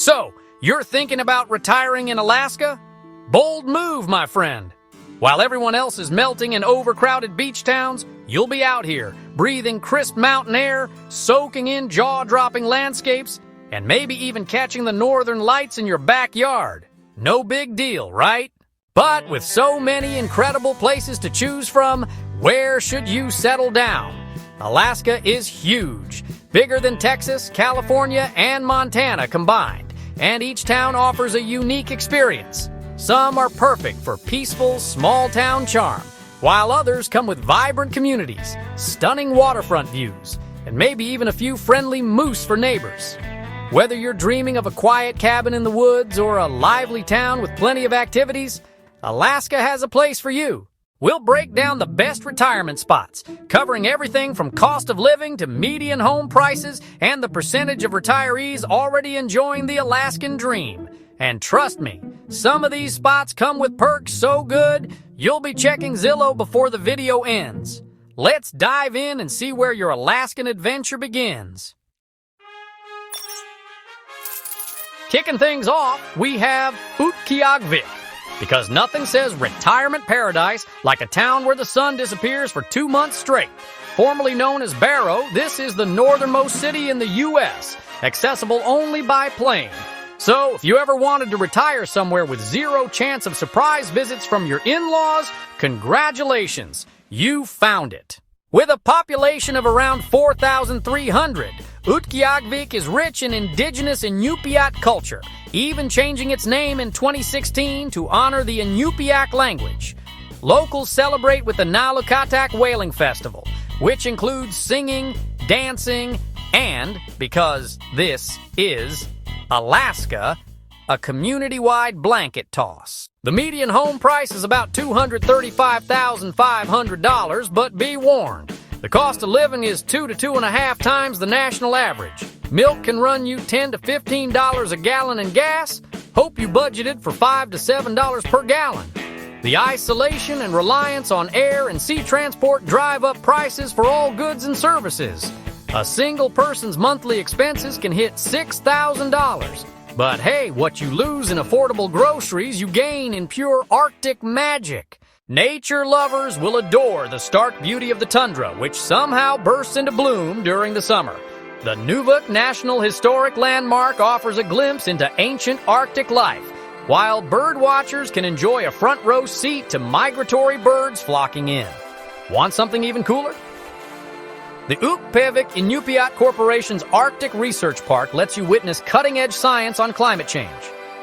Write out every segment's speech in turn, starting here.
So, you're thinking about retiring in Alaska? Bold move, my friend. While everyone else is melting in overcrowded beach towns, you'll be out here, breathing crisp mountain air, soaking in jaw-dropping landscapes, and maybe even catching the northern lights in your backyard. No big deal, right? But with so many incredible places to choose from, where should you settle down? Alaska is huge, bigger than Texas, California, and Montana combined, and each town offers a unique experience. Some are perfect for peaceful, small-town charm, while others come with vibrant communities, stunning waterfront views, and maybe even a few friendly moose for neighbors. Whether you're dreaming of a quiet cabin in the woods or a lively town with plenty of activities, Alaska has a place for you. We'll break down the best retirement spots, covering everything from cost of living to median home prices and the percentage of retirees already enjoying the Alaskan dream. And trust me, some of these spots come with perks so good, you'll be checking Zillow before the video ends. Let's dive in and see where your Alaskan adventure begins. Kicking things off, we have Utqiagvik. Because nothing says retirement paradise like a town where the sun disappears for 2 months straight. Formerly known as Barrow, this is the northernmost city in the U.S., accessible only by plane. So, if you ever wanted to retire somewhere with zero chance of surprise visits from your in-laws, congratulations, you found it. With a population of around 4,300, Utqiagvik is rich in indigenous Inupiat culture, even changing its name in 2016 to honor the Inupiaq language. Locals celebrate with the Nalukatak Whaling Festival, which includes singing, dancing, and, because this is Alaska, a community-wide blanket toss. The median home price is about $235,500, but be warned, the cost of living is 2 to 2.5 times the national average. Milk can run you $10 to $15 a gallon in gas. Hope you budgeted for $5 to $7 per gallon. The isolation and reliance on air and sea transport drive up prices for all goods and services. A single person's monthly expenses can hit $6,000. But hey, what you lose in affordable groceries, you gain in pure Arctic magic. Nature lovers will adore the stark beauty of the tundra, which somehow bursts into bloom during the summer. The Nuvik National Historic Landmark offers a glimpse into ancient Arctic life, while bird watchers can enjoy a front row seat to migratory birds flocking in. Want something even cooler? The Utqiagvik Inupiat Corporation's Arctic Research Park lets you witness cutting-edge science on climate change.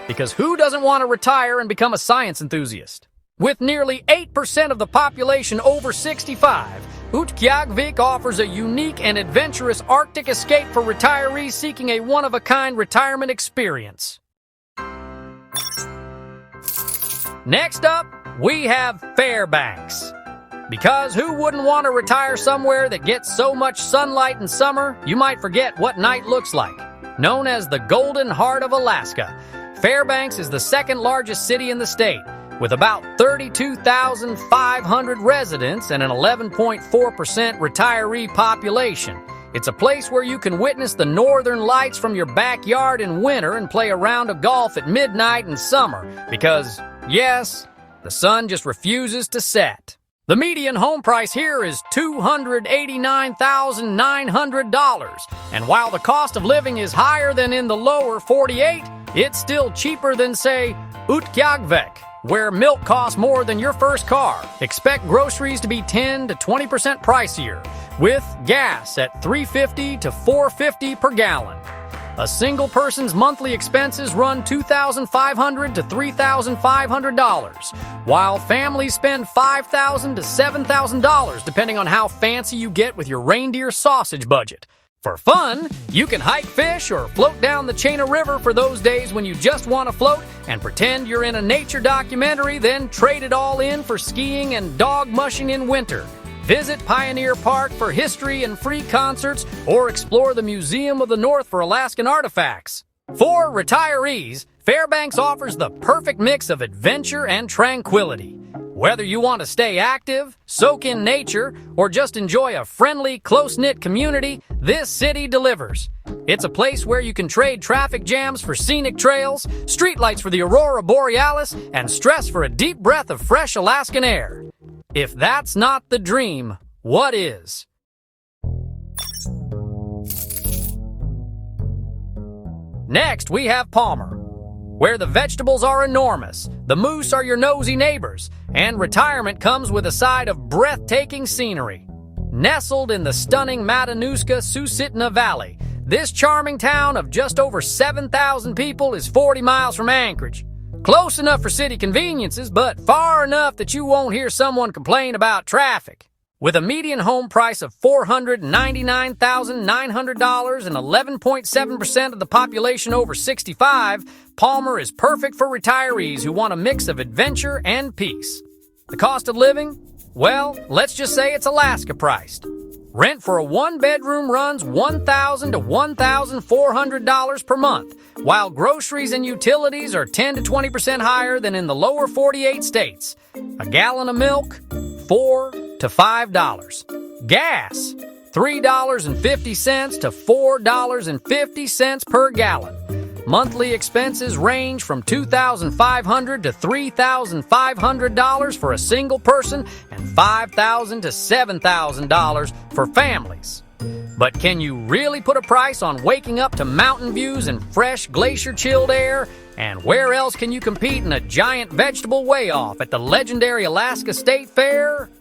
Because who doesn't want to retire and become a science enthusiast? With nearly 8% of the population over 65, Utqiagvik offers a unique and adventurous Arctic escape for retirees seeking a one-of-a-kind retirement experience. Next up, we have Fairbanks. Because who wouldn't want to retire somewhere that gets so much sunlight in summer, you might forget what night looks like. Known as the Golden Heart of Alaska, Fairbanks is the second largest city in the state, with about 32,500 residents and an 11.4% retiree population. It's a place where you can witness the northern lights from your backyard in winter and play a round of golf at midnight in summer because, yes, the sun just refuses to set. The median home price here is $289,900, and while the cost of living is higher than in the lower 48, it's still cheaper than, say, Utqiagvik, where milk costs more than your first car. Expect groceries to be 10 to 20% pricier, with gas at $3.50 to $4.50 per gallon. A single person's monthly expenses run $2,500 to $3,500, while families spend $5,000 to $7,000 depending on how fancy you get with your reindeer sausage budget. For fun, you can hike, fish, or float down the Chaina River for those days when you just want to float and pretend you're in a nature documentary, then trade it all in for skiing and dog mushing in winter. Visit Pioneer Park for history and free concerts, or explore the Museum of the North for Alaskan artifacts. For retirees, Fairbanks offers the perfect mix of adventure and tranquility. Whether you want to stay active, soak in nature, or just enjoy a friendly, close-knit community, this city delivers. It's a place where you can trade traffic jams for scenic trails, streetlights for the aurora borealis, and stress for a deep breath of fresh Alaskan air. If that's not the dream, what is? Next, we have Palmer, where the vegetables are enormous, the moose are your nosy neighbors, and retirement comes with a side of breathtaking scenery. Nestled in the stunning Matanuska-Susitna Valley, this charming town of just over 7,000 people is 40 miles from Anchorage. Close enough for city conveniences, but far enough that you won't hear someone complain about traffic. With a median home price of $499,900 and 11.7% of the population over 65, Palmer is perfect for retirees who want a mix of adventure and peace. The cost of living? Well, let's just say it's Alaska priced. Rent for a one-bedroom runs $1,000 to $1,400 per month, while groceries and utilities are 10 to 20% higher than in the lower 48 states. A gallon of milk, $4 to $5. Gas, $3.50 to $4.50 per gallon. Monthly expenses range from $2,500 to $3,500 for a single person and $5,000 to $7,000 for families. But can you really put a price on waking up to mountain views and fresh glacier-chilled air? And where else can you compete in a giant vegetable weigh-off at the legendary Alaska State Fair?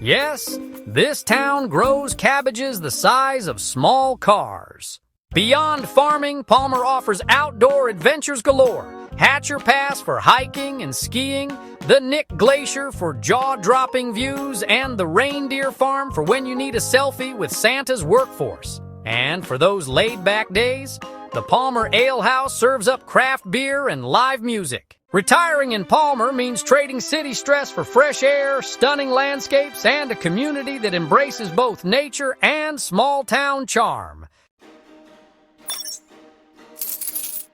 Yes, this town grows cabbages the size of small cars. Beyond farming, Palmer offers outdoor adventures galore. Hatcher Pass for hiking and skiing, the Knik Glacier for jaw-dropping views, and the Reindeer Farm for when you need a selfie with Santa's workforce. And for those laid-back days, the Palmer Ale House serves up craft beer and live music. Retiring in Palmer means trading city stress for fresh air, stunning landscapes, and a community that embraces both nature and small-town charm.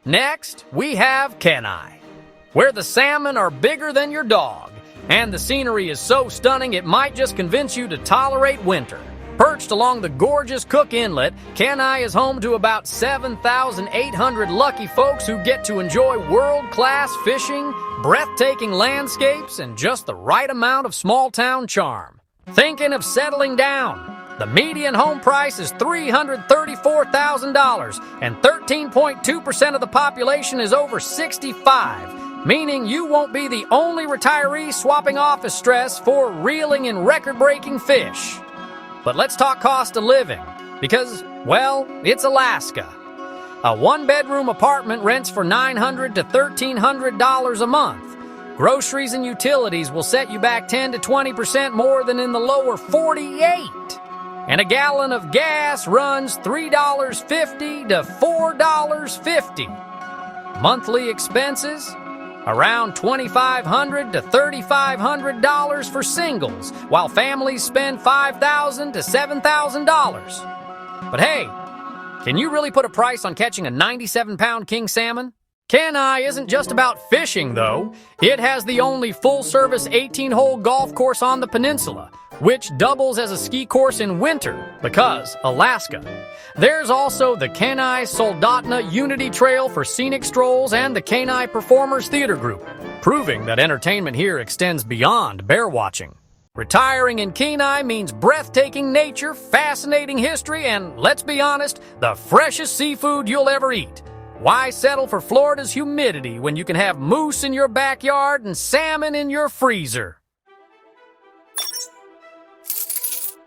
Next, we have Kenai, where the salmon are bigger than your dog, and the scenery is so stunning it might just convince you to tolerate winter. Perched along the gorgeous Cook Inlet, Kenai is home to about 7,800 lucky folks who get to enjoy world-class fishing, breathtaking landscapes, and just the right amount of small-town charm. Thinking of settling down? The median home price is $334,000, and 13.2% of the population is over 65, meaning you won't be the only retiree swapping office stress for reeling in record-breaking fish. But let's talk cost of living, because, well, it's Alaska. A one-bedroom apartment rents for $900 to $1,300 a month. Groceries and utilities will set you back 10 to 20% more than in the lower 48. And a gallon of gas runs $3.50 to $4.50. Monthly expenses? Around $2,500 to $3,500 for singles, while families spend $5,000 to $7,000. But hey, can you really put a price on catching a 97-pound king salmon? Kenai isn't just about fishing, though. It has the only full-service 18-hole golf course on the peninsula, which doubles as a ski course in winter because Alaska. There's also the Kenai Soldotna Unity Trail for scenic strolls and the Kenai Performers Theater Group, proving that entertainment here extends beyond bear watching. Retiring in Kenai means breathtaking nature, fascinating history, and, let's be honest, the freshest seafood you'll ever eat. Why settle for Florida's humidity when you can have moose in your backyard and salmon in your freezer?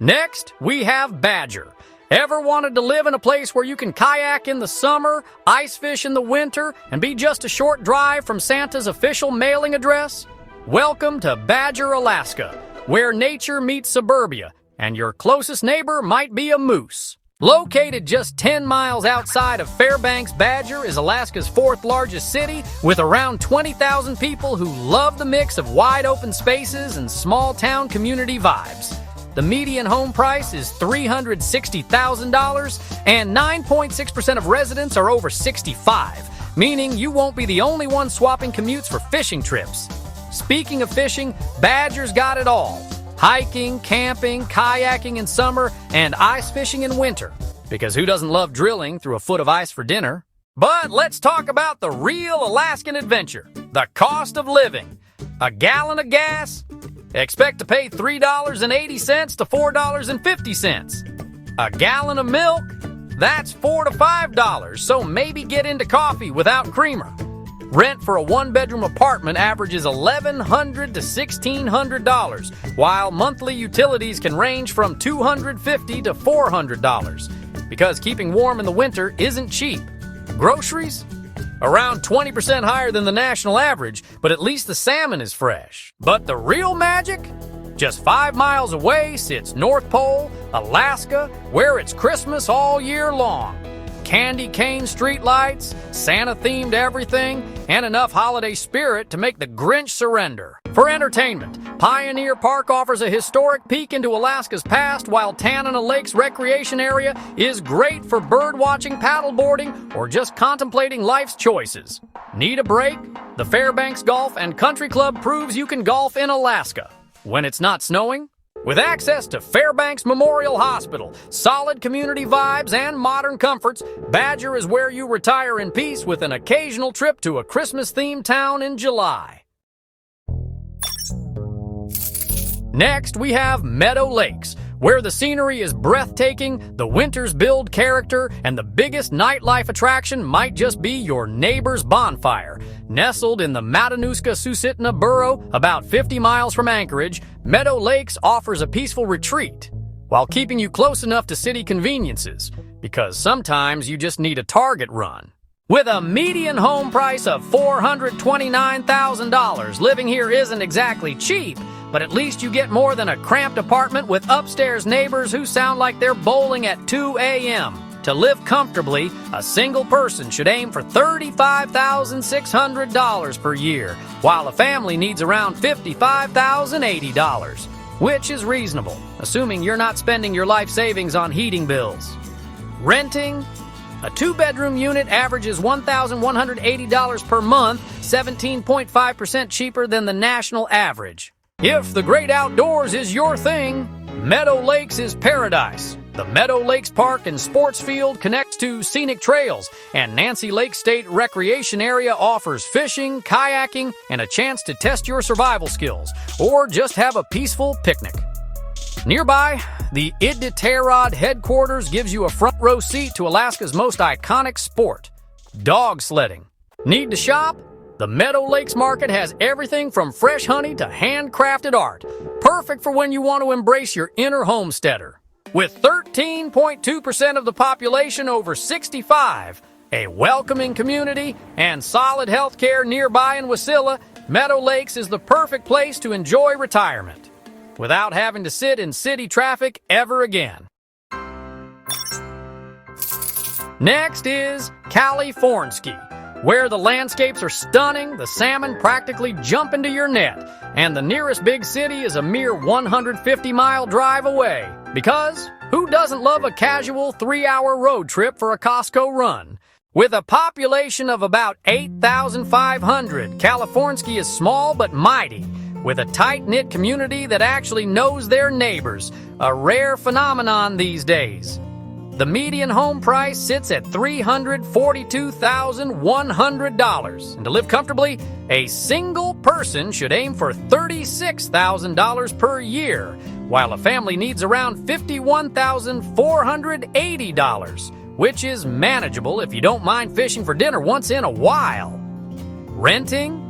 Next, we have Badger. Ever wanted to live in a place where you can kayak in the summer, ice fish in the winter, and be just a short drive from Santa's official mailing address? Welcome to Badger, Alaska, where nature meets suburbia, and your closest neighbor might be a moose. Located just 10 miles outside of Fairbanks, Badger is Alaska's fourth largest city, with around 20,000 people who love the mix of wide open spaces and small town community vibes. The median home price is $360,000, and 9.6% of residents are over 65, meaning you won't be the only one swapping commutes for fishing trips. Speaking of fishing, Badger's got it all. Hiking, camping, kayaking in summer, and ice fishing in winter. because who doesn't love drilling through a foot of ice for dinner? But let's talk about the real Alaskan adventure, the cost of living. A gallon of gas? Expect to pay $3.80 to $4.50. A gallon of milk? That's $4 to $5, so maybe get into coffee without creamer. Rent for a one-bedroom apartment averages $1,100 to $1,600, while monthly utilities can range from $250 to $400, because keeping warm in the winter isn't cheap. Groceries? Around 20% higher than the national average, but at least the salmon is fresh. But the real magic? Just 5 miles away sits North Pole, Alaska, where it's Christmas all year long. Candy cane streetlights, Santa-themed everything, and enough holiday spirit to make the Grinch surrender. For entertainment, Pioneer Park offers a historic peek into Alaska's past, while Tanaina Lake's recreation area is great for birdwatching, paddleboarding, or just contemplating life's choices. Need a break? The Fairbanks Golf and Country Club proves you can golf in Alaska when it's not snowing. With access to Fairbanks Memorial Hospital, solid community vibes, and modern comforts, Badger is where you retire in peace with an occasional trip to a Christmas-themed town in July. Next, we have Meadow Lakes, where the scenery is breathtaking, the winters build character, and the biggest nightlife attraction might just be your neighbor's bonfire. Nestled in the Matanuska-Susitna borough, about 50 miles from Anchorage, Meadow Lakes offers a peaceful retreat, while keeping you close enough to city conveniences, because sometimes you just need a Target run. With a median home price of $429,000, living here isn't exactly cheap, but at least you get more than a cramped apartment with upstairs neighbors who sound like they're bowling at 2 a.m. To live comfortably, a single person should aim for $35,600 per year, while a family needs around $55,080, which is reasonable, assuming you're not spending your life savings on heating bills. Renting? A two-bedroom unit averages $1,180 per month, 17.5% cheaper than the national average. If the great outdoors is your thing, Meadow Lakes is paradise. The Meadow Lakes Park and Sports Field connects to scenic trails, and Nancy Lake State Recreation Area offers fishing, kayaking, and a chance to test your survival skills, or just have a peaceful picnic. Nearby, the Iditarod headquarters gives you a front row seat to Alaska's most iconic sport, dog sledding. Need to shop? The Meadow Lakes Market has everything from fresh honey to handcrafted art, perfect for when you want to embrace your inner homesteader. With 13.2% of the population over 65, a welcoming community, and solid health care nearby in Wasilla, Meadow Lakes is the perfect place to enjoy retirement without having to sit in city traffic ever again. Next is Kalifornsky, where the landscapes are stunning, the salmon practically jump into your net, and the nearest big city is a mere 150-mile drive away. Because who doesn't love a casual 3-hour road trip for a Costco run? With a population of about 8,500, Kalifornsky is small but mighty, with a tight-knit community that actually knows their neighbors, a rare phenomenon these days. The median home price sits at $342,100, and to live comfortably, a single person should aim for $36,000 per year, while a family needs around $51,480, which is manageable if you don't mind fishing for dinner once in a while. Renting?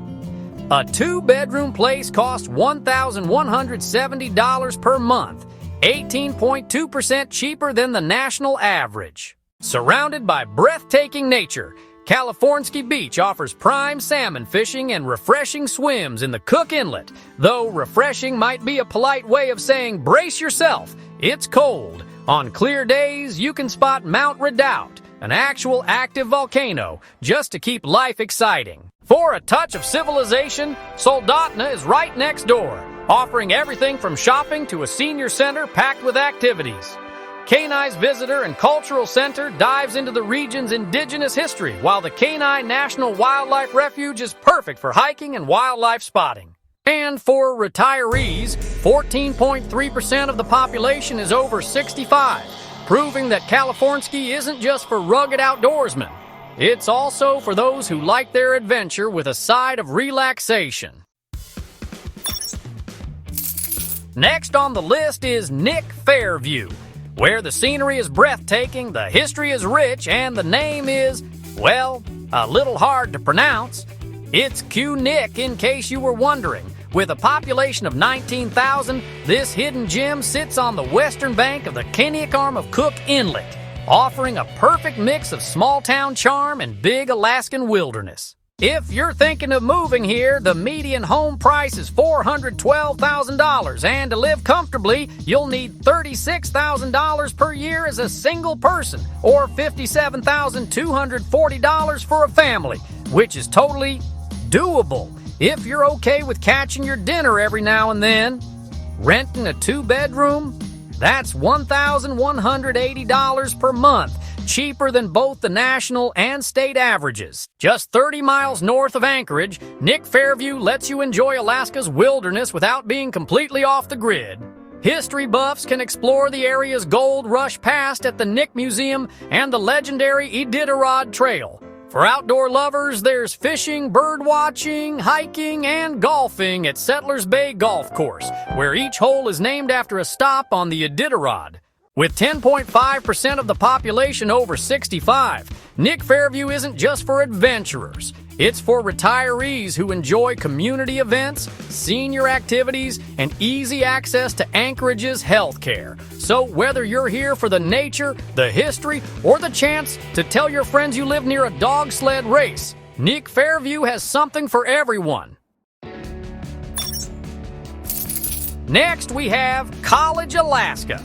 A two-bedroom place costs $1,170 per month, 18.2% cheaper than the national average. Surrounded by breathtaking nature, Kalifornsky Beach offers prime salmon fishing and refreshing swims in the Cook Inlet, though refreshing might be a polite way of saying brace yourself, it's cold. On clear days, you can spot Mount Redoubt, an actual active volcano, just to keep life exciting. For a touch of civilization, Soldotna is right next door, offering everything from shopping to a senior center packed with activities. Kenai's Visitor and Cultural Center dives into the region's indigenous history, while the Kenai National Wildlife Refuge is perfect for hiking and wildlife spotting. And for retirees, 14.3% of the population is over 65, proving that Kalifornsky isn't just for rugged outdoorsmen. It's also for those who like their adventure with a side of relaxation. Next on the list is Knik-Fairview, where the scenery is breathtaking, the history is rich, and the name is, well, a little hard to pronounce. It's Knik, in case you were wondering. With a population of 19,000, this hidden gem sits on the western bank of the Kenai arm of Cook Inlet, offering a perfect mix of small-town charm and big Alaskan wilderness. If you're thinking of moving here, the median home price is $412,000, and to live comfortably, you'll need $36,000 per year as a single person, or $57,240 for a family, which is totally doable if you're okay with catching your dinner every now and then. Renting a 2-bedroom? That's $1,180 per month, cheaper than both the national and state averages. Just 30 miles north of Anchorage, Knik-Fairview lets you enjoy Alaska's wilderness without being completely off the grid. History buffs can explore the area's gold rush past at the Knik Museum and the legendary Iditarod Trail. For outdoor lovers, there's fishing, birdwatching, hiking, and golfing at Settlers Bay Golf Course, where each hole is named after a stop on the Iditarod. With 10.5% of the population over 65, Knik-Fairview isn't just for adventurers. It's for retirees who enjoy community events, senior activities, and easy access to Anchorage's health care. So whether you're here for the nature, the history, or the chance to tell your friends you live near a dog sled race, Knik-Fairview has something for everyone. Next, we have College, Alaska,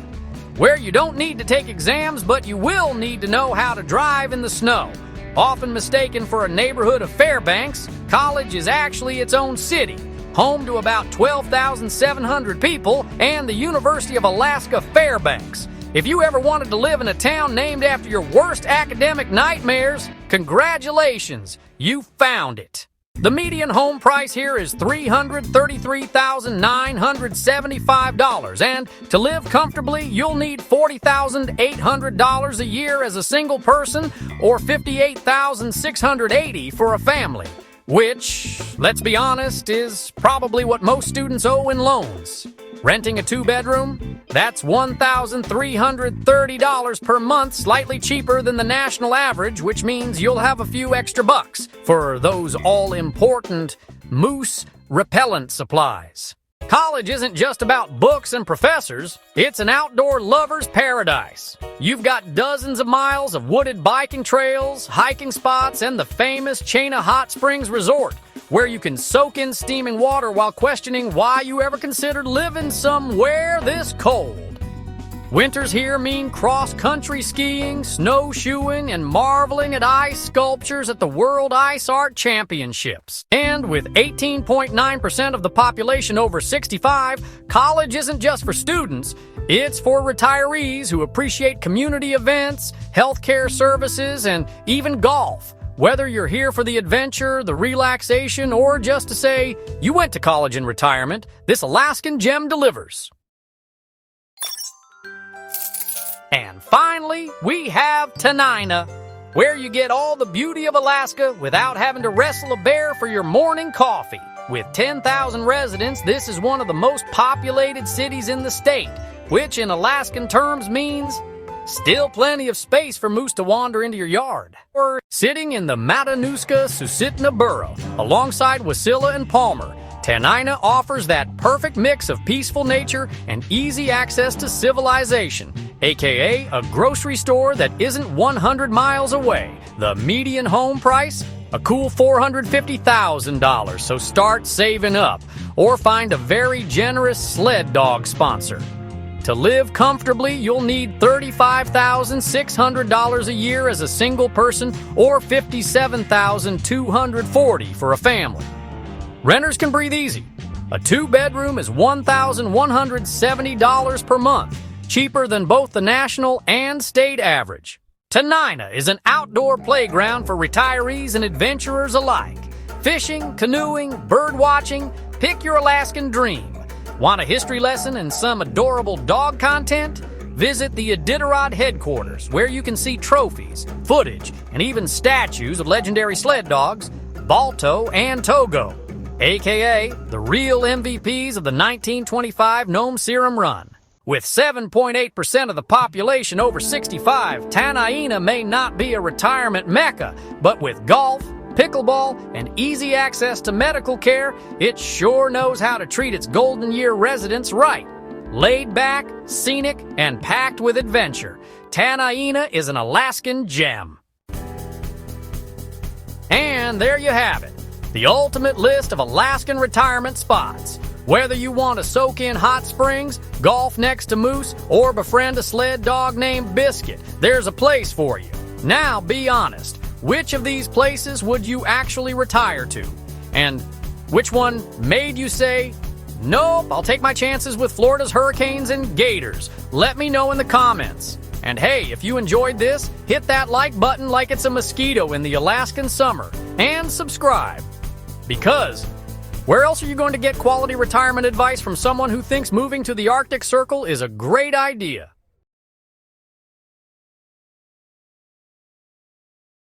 where you don't need to take exams, but you will need to know how to drive in the snow. Often mistaken for a neighborhood of Fairbanks, College is actually its own city, home to about 12,700 people, and the University of Alaska Fairbanks. If you ever wanted to live in a town named after your worst academic nightmares, congratulations, you found it. The median home price here is $333,975, and to live comfortably, you'll need $40,800 a year as a single person, or $58,680 for a family, which, let's be honest, is probably what most students owe in loans. Renting a 2-bedroom? That's $1,330 per month, slightly cheaper than the national average, which means you'll have a few extra bucks for those all-important moose repellent supplies. College isn't just about books and professors, it's an outdoor lover's paradise. You've got dozens of miles of wooded biking trails, hiking spots, and the famous Chena Hot Springs Resort, where you can soak in steaming water while questioning why you ever considered living somewhere this cold. Winters here mean cross-country skiing, snowshoeing, and marveling at ice sculptures at the World Ice Art Championships. And with 18.9% of the population over 65, college isn't just for students, it's for retirees who appreciate community events, healthcare services, and even golf. Whether you're here for the adventure, the relaxation, or just to say you went to college in retirement, this Alaskan gem delivers. And finally, we have Tanaina, where you get all the beauty of Alaska without having to wrestle a bear for your morning coffee. With 10,000 residents, this is one of the most populated cities in the state, which in Alaskan terms means still plenty of space for moose to wander into your yard. Or sitting in the Matanuska-Susitna Borough, alongside Wasilla and Palmer, Tanaina offers that perfect mix of peaceful nature and easy access to civilization, aka a grocery store that isn't 100 miles away. The median home price? A cool $450,000, so start saving up, or find a very generous sled dog sponsor. To live comfortably, you'll need $35,600 a year as a single person, or $57,240 for a family. Renters can breathe easy. A 2-bedroom is $1,170 per month, cheaper than both the national and state average. Tanaina is an outdoor playground for retirees and adventurers alike. Fishing, canoeing, birdwatching, pick your Alaskan dream. Want a history lesson and some adorable dog content? Visit the Iditarod headquarters, where you can see trophies, footage, and even statues of legendary sled dogs, Balto and Togo, aka the real MVPs of the 1925 Nome Serum Run. With 7.8% of the population over 65, Tanaina may not be a retirement mecca, but with golf, pickleball, and easy access to medical care, it sure knows how to treat its golden year residents right. Laid back, scenic, and packed with adventure, Tanaina is an Alaskan gem. And there you have it, the ultimate list of Alaskan retirement spots. Whether you want to soak in hot springs, golf next to moose, or befriend a sled dog named Biscuit, there's a place for you. Now be honest, which of these places would you actually retire to? And which one made you say, nope, I'll take my chances with Florida's hurricanes and gators? Let me know in the comments. And hey, if you enjoyed this, hit that like button like it's a mosquito in the Alaskan summer, and subscribe. Because where else are you going to get quality retirement advice from someone who thinks moving to the Arctic Circle is a great idea?